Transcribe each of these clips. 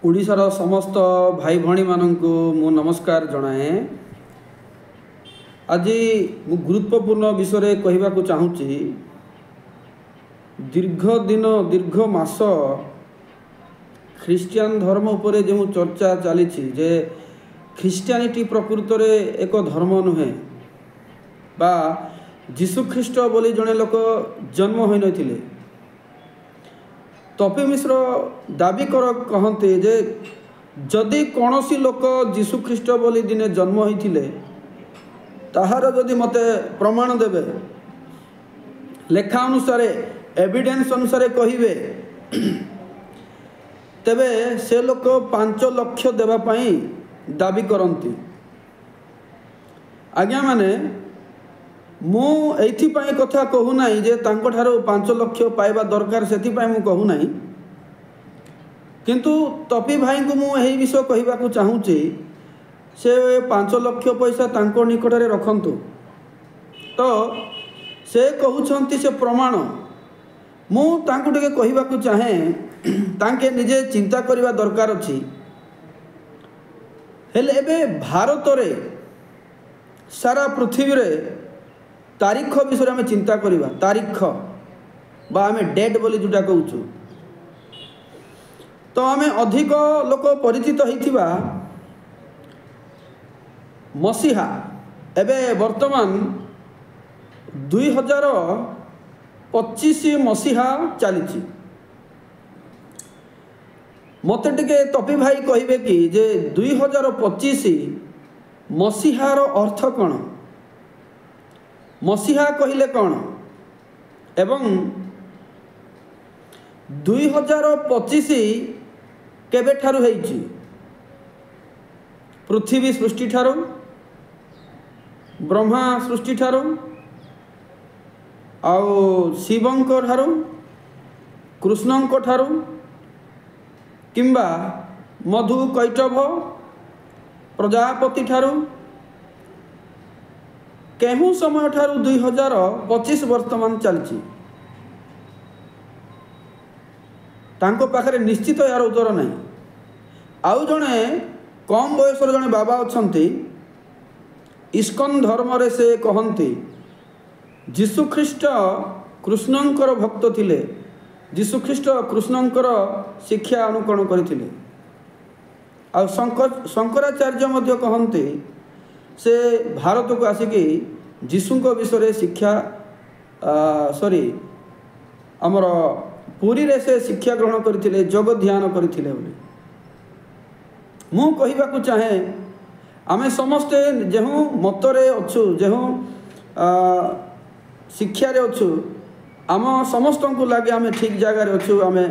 ओडिशार समस्त भाई भणी माननकु मु नमस्कार जनाए। आज मु गुरुत्वपूर्ण विषय कहवाकू चाहूँगी। दीर्घ दिन दीर्घ मास ख्रीस्टियान धर्म उपरे जो चर्चा चली जे ख्रीस्टियानिटी प्रकृत रे एक धर्म नुहे बा जीशुख्रीष्ट बोली जड़े लोक जन्म हो नथिले। तपी मिश्र दाबी कर कहते जे जदि कौनसी लोक जीशुख्रीष्ट बोली दिने जन्म होइथिले ताहार जदि मते प्रमाण देबे लेखा अनुसार एविडेंस अनुसार कहिबे तेबे से लोक 5 लाख देवा पाई दाबी करती। आज्ञा माने मु एइथिपाई कथा कहू नाही जे तांको ठारो 5 लाख पाइबा दरकार सेथिपाई मु कहू नाही, किंतु तपी भाई को मु एही विषय कहबाकू चाहूची से 5 लाख पैसा तांको निकटरे रखंतु। तो से कहउछंती से प्रमाण मु तांको टिके कहबाकू चाहे तांके निजे चिंता करिबा दरकार अछि। हेले एबे भारत रे सारा पृथ्वी रे तारीख विषय आम चिंता करिबा। तारीख बा आम डेट बोली जोटा कहूँ तो आम अधिक लोक परिचित होइथिबा मसीहा एबे वर्तमान 2025 मसीहा चली। मते टिके तपी भाई कहिबे कि जे 2025 मसीहार अर्थ कौन, मसीहा कहिले कौन एवं 2025 केबे ठारू हेइची? पृथ्वी सृष्टि ठारू, ब्रह्मा सृष्टि ठारू, आउ शिवंक ठारू, कृष्णंक ठारू किंबा मधु कैटभ प्रजापति ठारू केहू समय ठारू 2025 वर्तमान चलची? तांको पाखरे निश्चित यार उत्तर नहीं। आउ जड़े कम बयस जड़े बाबा अच्छा इस्कन धर्म रे से कहती जीशुख्रीष्ट कृष्णंकर भक्त थिले, जीशुख्रीष्ट कृष्णंकर शिक्षा अनुकरण करथिले। आ शंकराचार्य मध्य कहते से भारत को आसिकी जीशुंक विषय शिक्षा सॉरी आमर पुरी रे से शिक्षा ग्रहण करथिले, जग ध्यान करथिले बोली। मु कहिबाकू चाहे आमे समस्ते जेहू मतरे अच्छु जेहू शिक्षा रे अच्छु आम समस्त को लगे आमे ठीक जगह रे अच्छु, आमे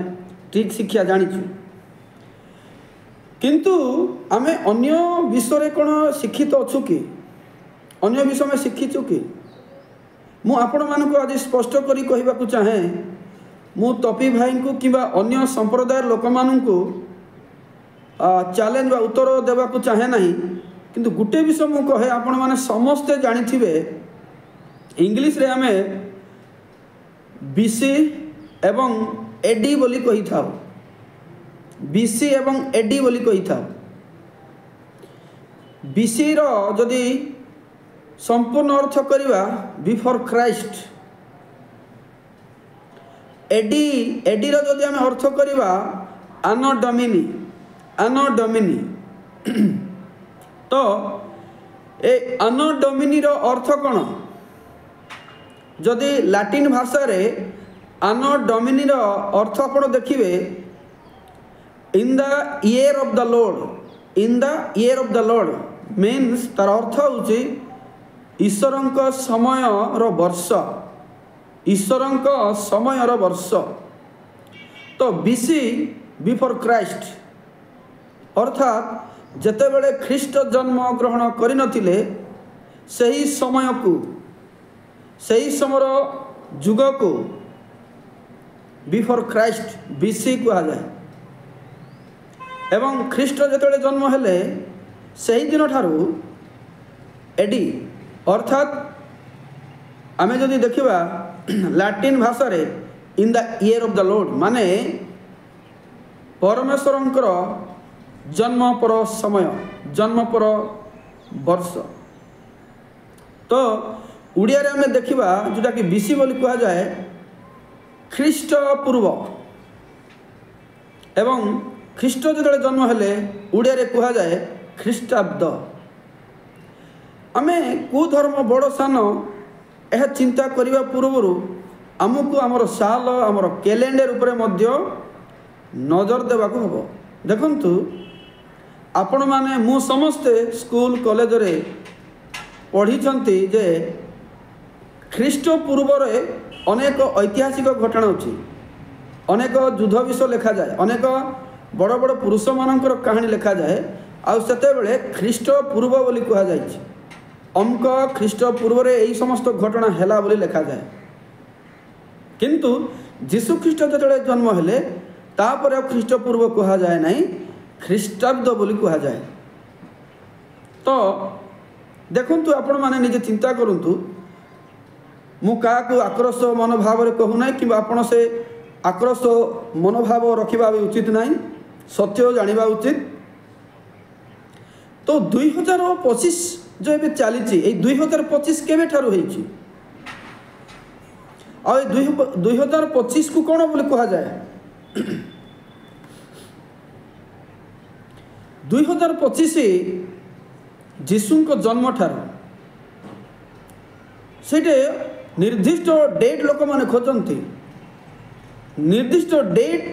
ठीक शिक्षा जानिछु, किंतु आमे अन्य विषय कौन शिक्षित अच्छु कि अन्य विषय में शिखिचु कि? मु आपण मानक आज स्पष्ट करी कहिबाकू चाहे मु तपी भाई को किबा अन्य संप्रदाय लोक मानू चैलेंज बा उत्तर देवाकू चाहे नहीं, किंतु गुटे विषय मु कहे आपण माने समस्ते जानिथिबे इंग्लिश रे आमे बीसी एवं एडी बोली कही था। बीसी एवं एडी बोली कही था। बीसी रो जदि संपूर्ण अर्थ करिबा बिफोर क्राइस्ट, एडी एडी रो जदि आमे अर्थ करिबा आनो डोमिनी, आनो डोमिनी तो ए आनो डोमिनी रो अर्थ कौन? जदि लाटिन भाषा रे आनो डोमिनी रो अर्थ आपण देखिबे in the year of the lord, in the year of the lord means तार अर्थ होची ईश्वरंक समय रो वर्ष, ईश्वरंक समय रो वर्ष। तो बीसी बिफोर क्राइस्ट अर्थात जेतेबेले ख्रीष्ट जन्म ग्रहण करि नथिले सही समय को, सही समय जुग को बिफोर क्राइस्ट बीसी कहा जाए। एवं ख्रीष्ट जेतेबेले जन्म हेले सही दिन ठारू एडी अर्थात आमे जदि देखिबा लाटिन भाषा रे इन the year of the Lord माने परमेश्वरंकर जन्म पर समय जन्म पर वर्ष तो उड़िया रे आम देखा जोटा कि बीसी बोली कह जाए ख्रीष्ट पूर्व एवं ख्रीष्ट जो जन्म हेले उड़िया रे कह जाए ख्रीष्टाब्द आमे को धर्म बड़ सान यह चिंता करने पूर्व आमको आमर साल आमर कैलेंडर उपरे मध्य नजर देवाक हबो। देखंतु आपण माने मु समस्ते स्कूल कॉलेज रे पढ़ी जे ख्रीष्ट पूर्व रे अनेक ऐतिहासिक घटना अच्छी अनेक युद्ध विषय लिखा जाए अनेक बड़ बड़ पुरुष मानकर कहानी लिखा जाए आउ सेते बेले ख्रीष्ट पूर्व बोली कहा जायछि अमक ख्रीष्ट पूर्व रे एई समस्त घटना हैला बोली लिखा जाए किंतु जीशु ख्रीष्ट जो जन्म हेले तापर ख्रीष्ट पूर्व कहा जाए नहीं ख्रीष्टाब्द बोली कहा जाए। तो देखंतु आपण माने निजे चिंता करंतु मु का को आक्रोश मनोभाव रे कहू ना कि आपण से आक्रोश मनोभाव रखिबा भी उचित नहीं सत्य जानिबा उचित। तो 2025 जो एबे चली 2025 केबे ठारू होईछि आ 2025 को कौन बोली कहा जाए 2025 जीशु को जन्म ठारू से निर्दिष्ट डेट लोक माने खोजती निर्दिष्ट डेट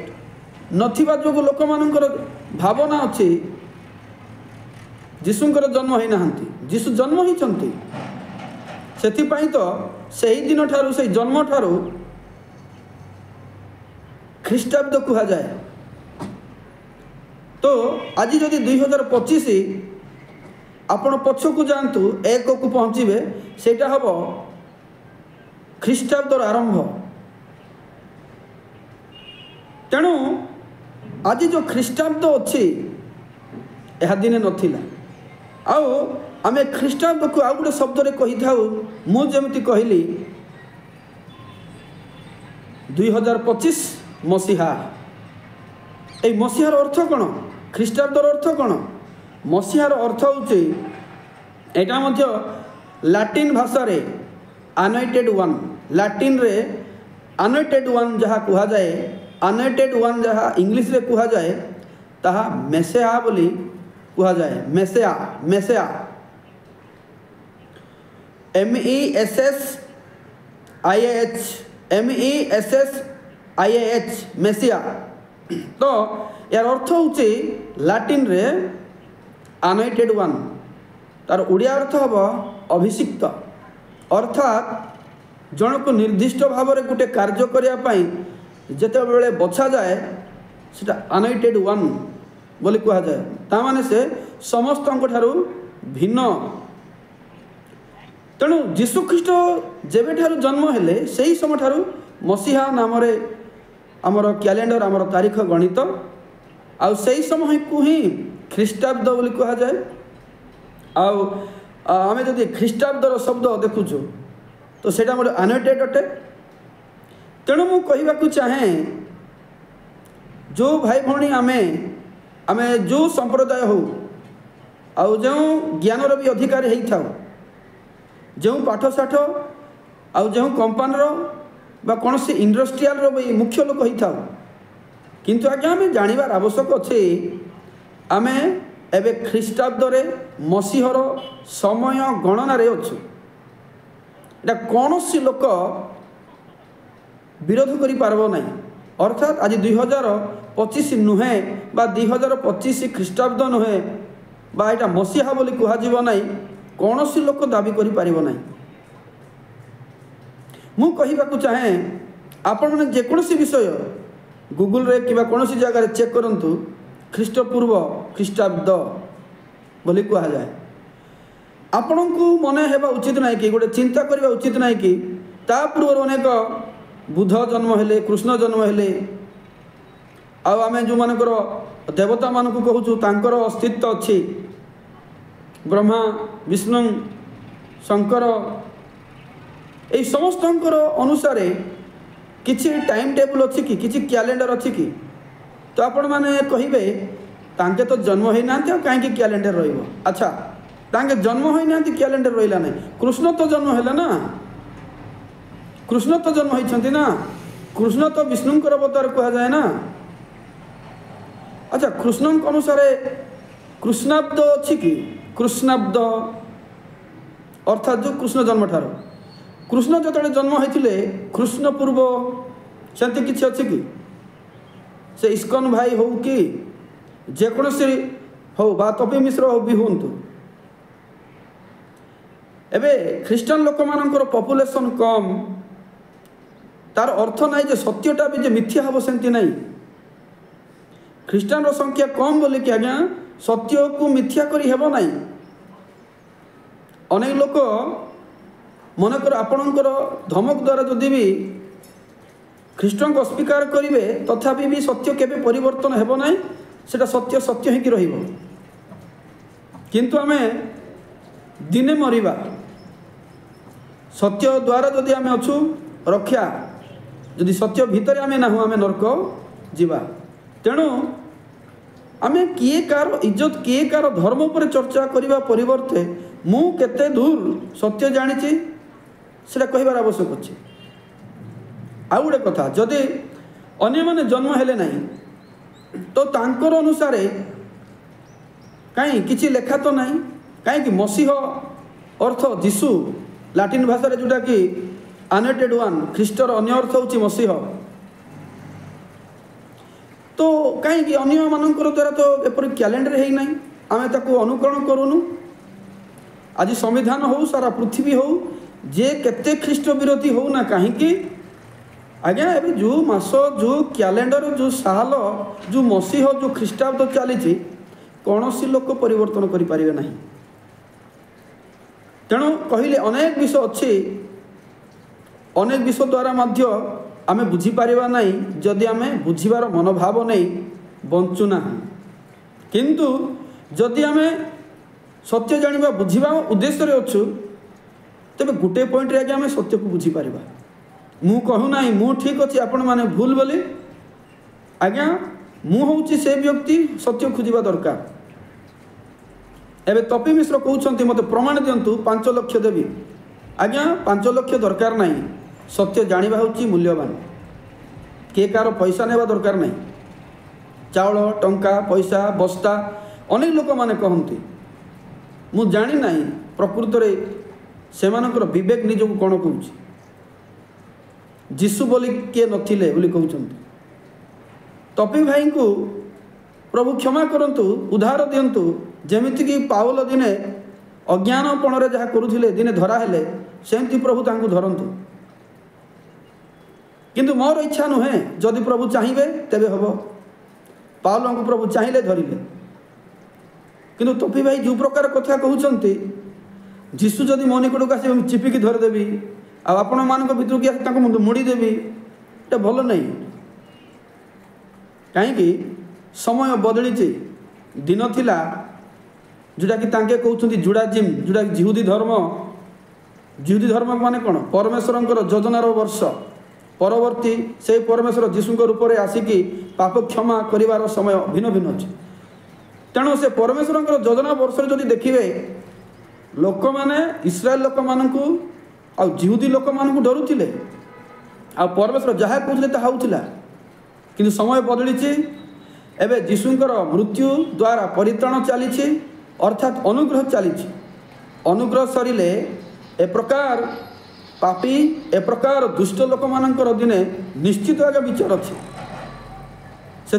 नथिबा जो लोक मानकर भावना अच्छी जीशुंकर जन्म होई नाहंती जीशु जन्म होइछंती सेथिपाई तो सही दिन ठारू से जन्म ठारू ख्रीष्टाब्द कहा जाए। तो आज जदि 2025 आपण पछकु जानतु एक को पहुँचे सेटा हम ख्रीष्टाब्दर आरंभ। तेणु आज जो ख्रीष्टाब्द अच्छी यह दिने नथिला आउ आमे ख्रीष्टाब्द को आउ गोटे शब्द रे कही थाउ मु जेमति कहली 2025 मसीहा ए मसीहार अर्थ कौन ख्रीष्टाब्दर अर्थ कौन मसीहार अर्थ होचे एटा मध्य लाटिन भाषा रे अनॉइंटेड वन लाटिन रे अनॉइंटेड वन जहाँ कहा जाए अनॉइंटेड वन जहाँ इंग्लिश रे कहा जाए ताहा मेसेआ बोली कहा जाए मेसेआ मेसेआ MESSIAH मेसिया। तो यार अर्थ होचे लाटिन रे अनॉइंटेड वन तार उड़िया अर्थ हम अभिषिक्त अर्थात जन को निर्दिष्ट भाव में गोटे कार्य करने जिते बड़े बछा जाए सेटा अनॉइंटेड वन बोली कहा जाए ता माने से समस्त ठारू भिन्न। तेणु जीशु ख्रीष्ट जेबे ठारू जन्म हेले सही समय ठारू मसीहा नाम आमर कैलेंडर आमर तारीख गणित आउ सही समय को ही ख्रीष्टाब्द बोली कहा जाए। आमे जदि ख्रीष्टाब्दर शब्द देखुछु तो सेटा मोर अनॉइंटेड अटे। तेणु मु कहबाकू चाहे जो भाई भौणी आमे आमे जो संप्रदाय हो आउ जो ज्ञानर भी अधिकारी होई थाउ जो पाठशाठ आउ जो कंपानीर बा कौन से इंडस्ट्रियल भी मुख्य लोक होई थाउ किंतु आज्ञा आमे जानिबार आवश्यक अच्छे आमे एबे ख्रीष्टाब्द रे मसीहर समय गणना रे अच्छु एटा कौन सी लोक विरोध करि पारबो नहीं। अर्थात आज 2025 नुहे बा 2025 ख्रीष्टाब्द नुहे बा एटा मसीहा बोली कह ना कौन सी लोक दाबी करि पारिबो नहीं। मु कहिबाकू चाहे आपण माने जेकोसी विषय गूगल रे किबा कोनोसी जगह रे चेक करंतु ख्रीष्टपूर्व ख्रीष्टाब्द बोली कह जाए। आपण को मन हेबा उचित नहीं कि गोटे चिंता करबा उचित नहीं कि ता पूर्व अनेक बुद्ध जन्म हेले कृष्ण जन्म हेले आमे जो मानकर देवता मान को कहूँ तांकर अस्तित्व अच्छी ब्रह्मा विष्णु शंकर ये समस्त अनुसार किसी टाइम टेबल अच्छी कि किसी कैलेंडर अच्छी कि तो आपण माने कहिबे तांके तो जन्म होई ना कहीं कैलेंडर रहिबो। अच्छा तांके जन्म होई ना कैलेंडर रहिला नहीं, कृष्ण तो जन्म है ना, कृष्ण तो जन्म होइछंती ना, कृष्ण तो विष्णुंकर अवतार कहा जाए ना। अच्छा कृष्ण अनुसार कृष्णाब्द अच्छी कि कृष्णाब्द अर्थात जो कृष्ण जन्म ठार कृष्ण जो जन्म होते कृष्ण पूर्व सेमती किसी अच्छी कि से इस्कन भाई हो कि जेकोसी हो बा तपी मिश्र हो भी हूँ एवं ख्रीष्टान लोक मानकर पपुलेसन कम तार अर्थ ना जे सत्यटा भी जे मिथ्या हम सेमती नहीं। ख्रीष्टान संख्या कम बोली कि आज्ञा सत्य को मिथ्या करी हेब नहीं। अनेक लोक मनकर आपणकर धमक द्वारा जदि भी ख्रीष्टान को अस्वीकार करेंगे तथापि भी सत्य केबे परिवर्तन हेब नहीं, सेटा सत्य सत्य ही रहिबो। किंतु आमे दिने मरिबा सत्य द्वारा जदि आमे अछु रक्षा, जदि सत्य भितर आमे ना आमे नरक जीवा। तेणु आमे किए कार इज्जत किए कार धर्म उपर चर्चा करने परिवर्ते मु केते दूर सत्य जानी सेटा कहबार आवश्यक अच्छे। आउ गोटे कथा जदि अन्य माने जन्म हेले नहीं तो तांकर अनुसार कहीं किसी लेखा तो नहीं, कहीं मसीह अर्थ जीशु लाटिन भाषा जोटा कि अनोटेड वन, ख्रीष्टर अन्य अर्थ होची मसीह। तो कहीं अन्य मानकर द्वारा तो एपरी कैलेंडर है ना, आमे ताको अनुकरण करूनु। आज संविधान हो सारा पृथ्वी हो जे केते ख्रीष्ट विरोधी हो ना कहीं आज्ञा ए जो मास जो कैलेंडर जो साल जो मसीह जो ख्रीष्टाब्द चली कौन सी लोक परिवर्तन करें ना। तेणु कहले अनेक विषय अच्छी, अनेक विषय द्वारा मध्य आमे बुझीपार ना जदि आमे बुझीबार मनोभाव नहीं बंचुना। किंतु जदि आमे सत्य जानिबा बुझीबा उद्देश्य अच्छु तेबे गोटे पॉइंट रे आमे सत्य को बुझीपार। मु कहू ना मु ठीक अच्छे आपण माने भूल बोली आज्ञा मु हूँ से व्यक्ति सत्य खोजा दरकार। एवं तपी मिश्र कहते मत प्रमाण दिंतु 5 लाख देवी। आज्ञा 5 लाख दरकार नहीं, सत्य जानिबा हूँ मूल्यवान। किए कार पैसा नेबा दरकार नहीं, चाउल टंका पैसा बस्ता अनेक लोक माने कहती मु जानी ना प्रकृत में से विवेक निजक कौन कहूँ जीशु बोली किए नथिले बोली कहते। तपी भाई को प्रभु क्षमा करंतु, उद्धार दिंतु। जेमिति कि पाउल दिने अज्ञानपण जहाँ करुले दिने धरा हेले सेमती प्रभु तांको धरंतु। किंतु मोर इच्छा नुहे, जदि प्रभु चाहिए तेबे हम। पाउल को प्रभु चाहिए धरिले। किंतु तपी भाई जो प्रकार कथा कहते जीशु जदि मो निकट आस चिपिकी धरदेवी आपण मान भर की मुड़ीदेवी ये भल नहीं। कहीं समय बदली दिन थिला जोटा कि तांके कहते जुडाजिम जोटा जिहुदी धर्म माने कौन परमेश्वर योजनार वर्ष परवर्ती से परमेश्वर जीशु रूप में आसिकी पाप क्षमा करिवार समय भिन्न भिन्न अच्छे। तेणु से परमेश्वर योजना वर्ष जदि देखिए लोक मैंने इस्राएल लोक मानू आ जिहुदी लोक मानू डरुले आ परमेश्वर जहाँ कहते ताहा होउथिला। किंतु समय बदली एवं जीशुंकर मृत्यु द्वारा परित्राण चली अर्थात अनुग्रह चली। अनुग्रह सरिले ए प्रकार पापी ए प्रकार दुष्ट लोक मानकर दिने निश्चित आगे विचार अच्छे। से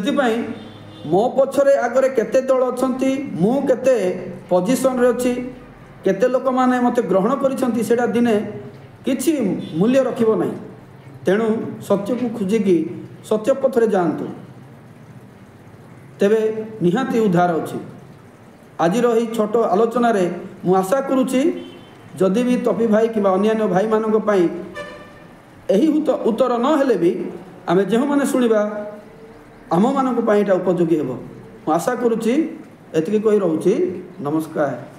मो पछरे आगरे केते दल अच्छी मु केते पोजिशन रे अच्छी केते लोक माने मते ग्रहण करिसंती सेटा दिने किछि मूल्य रखिबो नहीं। तेणु सत्य को खोजिकी सत्य पथरे जातु तेबे निहाती उद्धार अच्छी। आज ही छोट आलोचन मु आशा करुच्ची जदि भी तपी भाई कि अन्य भाई मानक पई एही उत्तर न हेले भी आमे जो मैंने शुणा आम मानक पई उपयोगी हेबो। मु आशा करुच्ची एतिकी कही रहूची। नमस्कार।